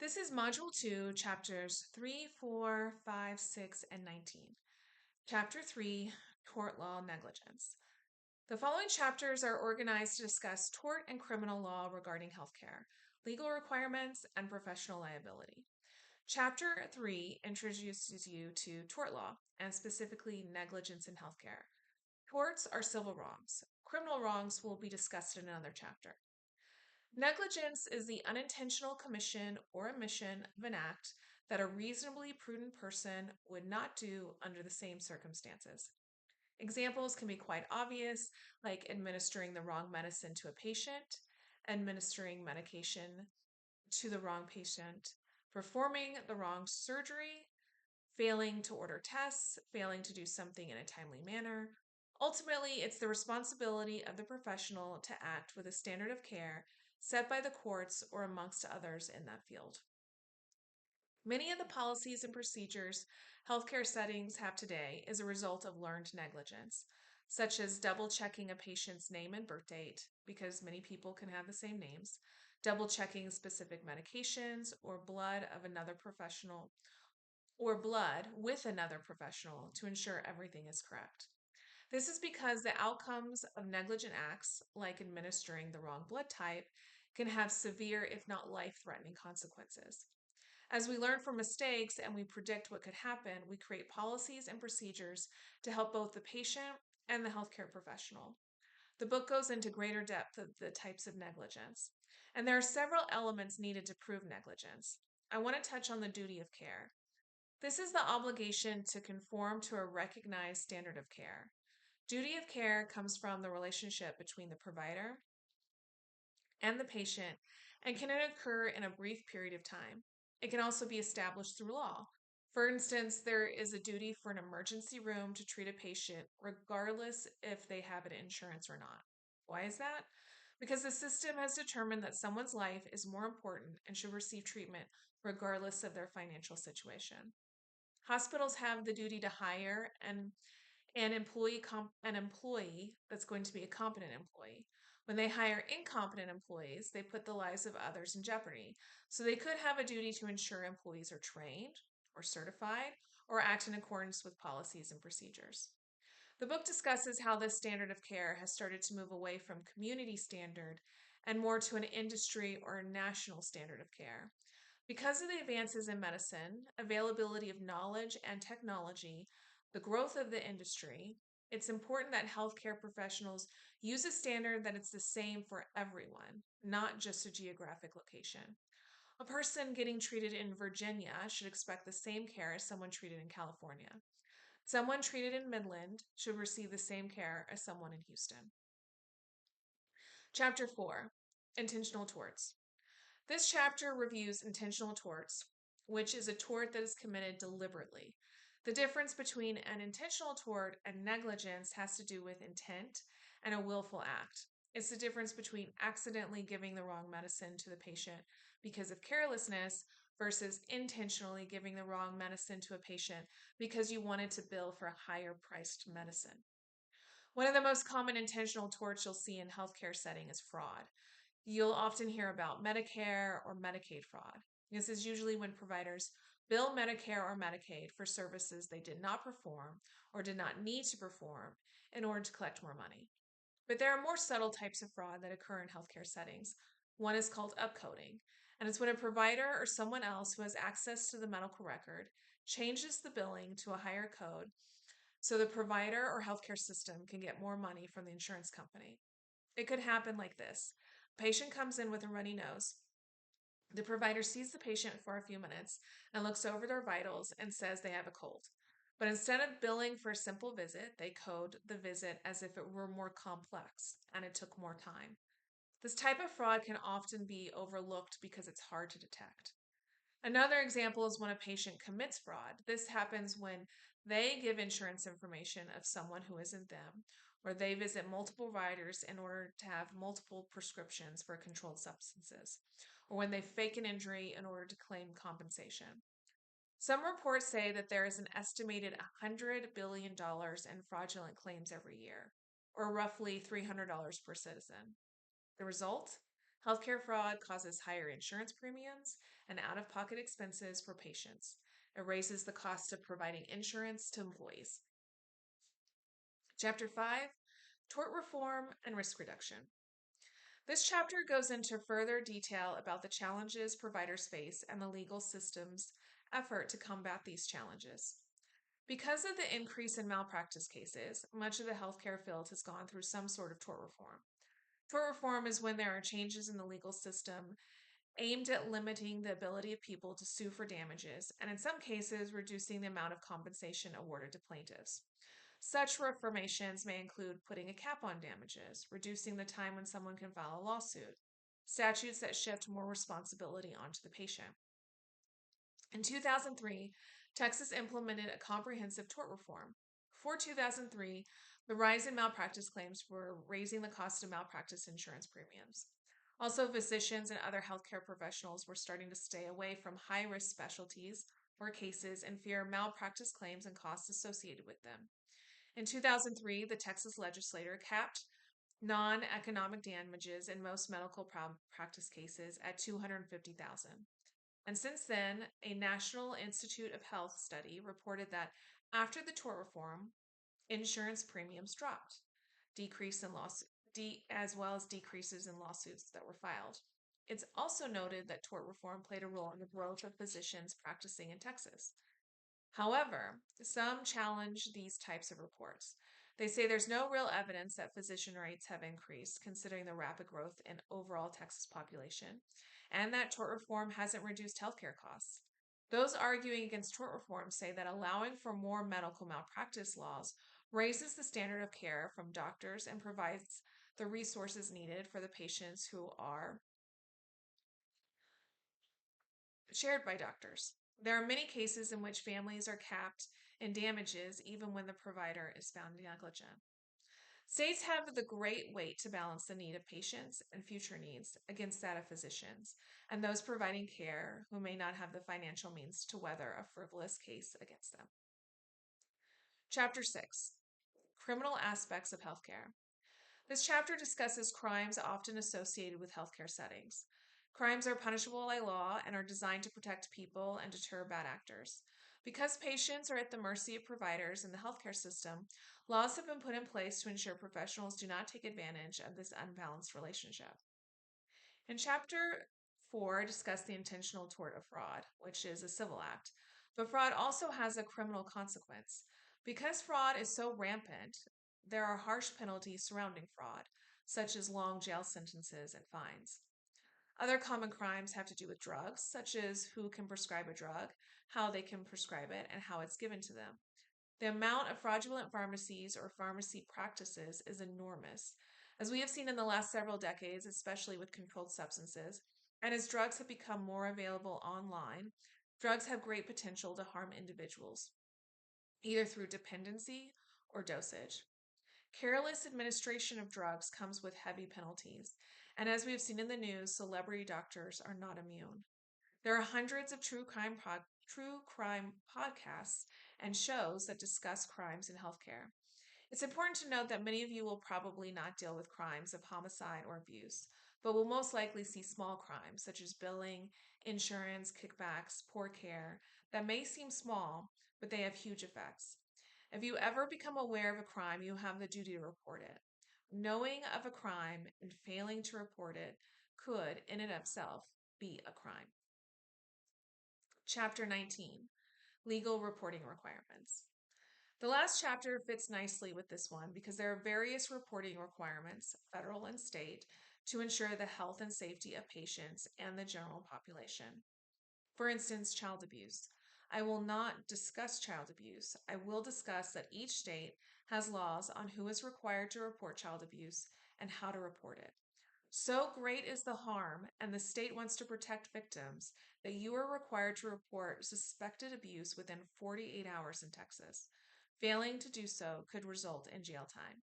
This is Module 2, Chapters 3, 4, 5, 6, and 19. Chapter 3, Tort Law Negligence. The following chapters are organized to discuss tort and criminal law regarding healthcare, legal requirements, and professional liability. Chapter 3 introduces you to tort law, and specifically negligence in healthcare. Torts are civil wrongs. Criminal wrongs will be discussed in another chapter. Negligence is the unintentional commission or omission of an act that a reasonably prudent person would not do under the same circumstances. Examples can be quite obvious, like administering the wrong medicine to a patient, administering medication to the wrong patient, performing the wrong surgery, failing to order tests, failing to do something in a timely manner. Ultimately, it's the responsibility of the professional to act with a standard of care set by the courts or amongst others in that field. Many of the policies and procedures healthcare settings have today is a result of learned negligence, such as double checking a patient's name and birth date, because many people can have the same names, double checking specific medications, or blood with another professional to ensure everything is correct. This is because the outcomes of negligent acts, like administering the wrong blood type, can have severe, if not life threatening, consequences. As we learn from mistakes and we predict what could happen, we create policies and procedures to help both the patient and the healthcare professional. The book goes into greater depth of the types of negligence, and there are several elements needed to prove negligence. I want to touch on the duty of care. This is the obligation to conform to a recognized standard of care. Duty of care comes from the relationship between the provider and the patient and can occur in a brief period of time. It can also be established through law. For instance, there is a duty for an emergency room to treat a patient regardless if they have an insurance or not. Why is that? Because the system has determined that someone's life is more important and should receive treatment regardless of their financial situation. Hospitals have the duty to hire an employee that's going to be a competent employee. When they hire incompetent employees, they put the lives of others in jeopardy. So they could have a duty to ensure employees are trained or certified or act in accordance with policies and procedures. The book discusses how this standard of care has started to move away from community standard and more to an industry or a national standard of care. Because of the advances in medicine, availability of knowledge and technology, the growth of the industry, it's important that healthcare professionals use a standard that it's the same for everyone, not just a geographic location. A person getting treated in Virginia should expect the same care as someone treated in California. Someone treated in Midland should receive the same care as someone in Houston. Chapter 4, Intentional Torts. This chapter reviews intentional torts, which is a tort that is committed deliberately. The difference between an intentional tort and negligence has to do with intent and a willful act. It's the difference between accidentally giving the wrong medicine to the patient because of carelessness versus intentionally giving the wrong medicine to a patient because you wanted to bill for a higher priced medicine. One of the most common intentional torts you'll see in healthcare setting is fraud. You'll often hear about Medicare or Medicaid fraud. This is usually when providers bill Medicare or Medicaid for services they did not perform or did not need to perform in order to collect more money. But there are more subtle types of fraud that occur in healthcare settings. One is called upcoding, and it's when a provider or someone else who has access to the medical record changes the billing to a higher code so the provider or healthcare system can get more money from the insurance company. It could happen like this. A patient comes in with a runny nose. The provider sees the patient for a few minutes and looks over their vitals and says they have a cold. But instead of billing for a simple visit, they code the visit as if it were more complex and it took more time. This type of fraud can often be overlooked because it's hard to detect. Another example is when a patient commits fraud. This happens when they give insurance information of someone who isn't them, or they visit multiple providers in order to have multiple prescriptions for controlled substances, or when they fake an injury in order to claim compensation. Some reports say that there is an estimated $100 billion in fraudulent claims every year, or roughly $300 per citizen. The result? Healthcare fraud causes higher insurance premiums and out of pocket expenses for patients. It raises the cost of providing insurance to employees. Chapter 5 Tort Reform and Risk Reduction. This chapter goes into further detail about the challenges providers face and the legal system's effort to combat these challenges. Because of the increase in malpractice cases, much of the healthcare field has gone through some sort of tort reform. Tort reform is when there are changes in the legal system aimed at limiting the ability of people to sue for damages, and in some cases, reducing the amount of compensation awarded to plaintiffs. Such reformations may include putting a cap on damages, reducing the time when someone can file a lawsuit, statutes that shift more responsibility onto the patient. In 2003, Texas implemented a comprehensive tort reform. Before 2003, the rise in malpractice claims were raising the cost of malpractice insurance premiums. Also, physicians and other healthcare professionals were starting to stay away from high risk specialties or cases in fear of malpractice claims and costs associated with them. In 2003, the Texas legislature capped non economic damages in most medical practice cases at $250,000. And since then, a National Institute of Health study reported that after the tort reform, insurance premiums dropped, as well as decreases in lawsuits that were filed. It's also noted that tort reform played a role in the growth of physicians practicing in Texas. However, some challenge these types of reports. They say there's no real evidence that physician rates have increased considering the rapid growth in overall Texas population, and that tort reform hasn't reduced healthcare costs. Those arguing against tort reform say that allowing for more medical malpractice laws raises the standard of care from doctors and provides the resources needed for the patients who are shared by doctors. There are many cases in which families are capped in damages even when the provider is found negligent. States have the great weight to balance the need of patients and future needs against that of physicians and those providing care who may not have the financial means to weather a frivolous case against them. Chapter 6 Criminal Aspects of Healthcare. This chapter discusses crimes often associated with healthcare settings. Crimes are punishable by law and are designed to protect people and deter bad actors. Because patients are at the mercy of providers in the healthcare system, laws have been put in place to ensure professionals do not take advantage of this unbalanced relationship. In Chapter 4, discuss the intentional tort of fraud, which is a civil act. But fraud also has a criminal consequence. Because fraud is so rampant, there are harsh penalties surrounding fraud, such as long jail sentences and fines. Other common crimes have to do with drugs, such as who can prescribe a drug, how they can prescribe it, and how it's given to them. The amount of fraudulent pharmacies or pharmacy practices is enormous, as we have seen in the last several decades, especially with controlled substances, and as drugs have become more available online, drugs have great potential to harm individuals, either through dependency or dosage. Careless administration of drugs comes with heavy penalties, and as we have seen in the news, celebrity doctors are not immune. There are hundreds of true crime podcasts and shows that discuss crimes in healthcare. It's important to note that many of you will probably not deal with crimes of homicide or abuse, but will most likely see small crimes such as billing, insurance, kickbacks, poor care that may seem small, but they have huge effects. If you ever become aware of a crime, you have the duty to report it. Knowing of a crime and failing to report it could, in and of itself, be a crime. Chapter 19 Legal Reporting Requirements. The last chapter fits nicely with this one because there are various reporting requirements, federal and state, to ensure the health and safety of patients and the general population. For instance, child abuse. I will not discuss child abuse. I will discuss that each state has laws on who is required to report child abuse and how to report it. So great is the harm, and the state wants to protect victims, that you are required to report suspected abuse within 48 hours in Texas. Failing to do so could result in jail time.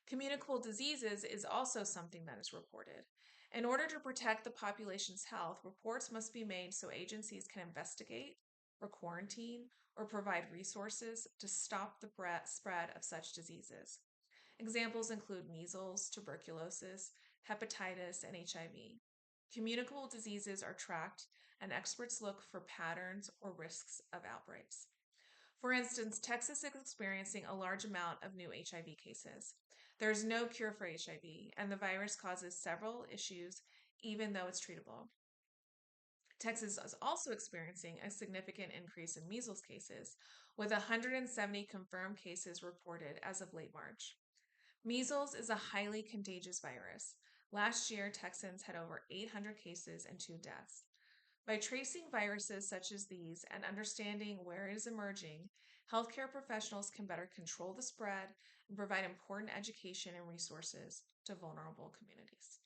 Communicable diseases is also something that is reported. In order to protect the population's health, reports must be made so agencies can investigate or quarantine or provide resources to stop the spread of such diseases. Examples include measles, tuberculosis, hepatitis, and HIV. Communicable diseases are tracked, and experts look for patterns or risks of outbreaks. For instance, Texas is experiencing a large amount of new HIV cases. There is no cure for HIV, and the virus causes several issues, even though it's treatable. Texas is also experiencing a significant increase in measles cases, with 170 confirmed cases reported as of late March. Measles is a highly contagious virus. Last year, Texans had over 800 cases and 2 deaths. By tracing viruses such as these and understanding where it is emerging, healthcare professionals can better control the spread and provide important education and resources to vulnerable communities.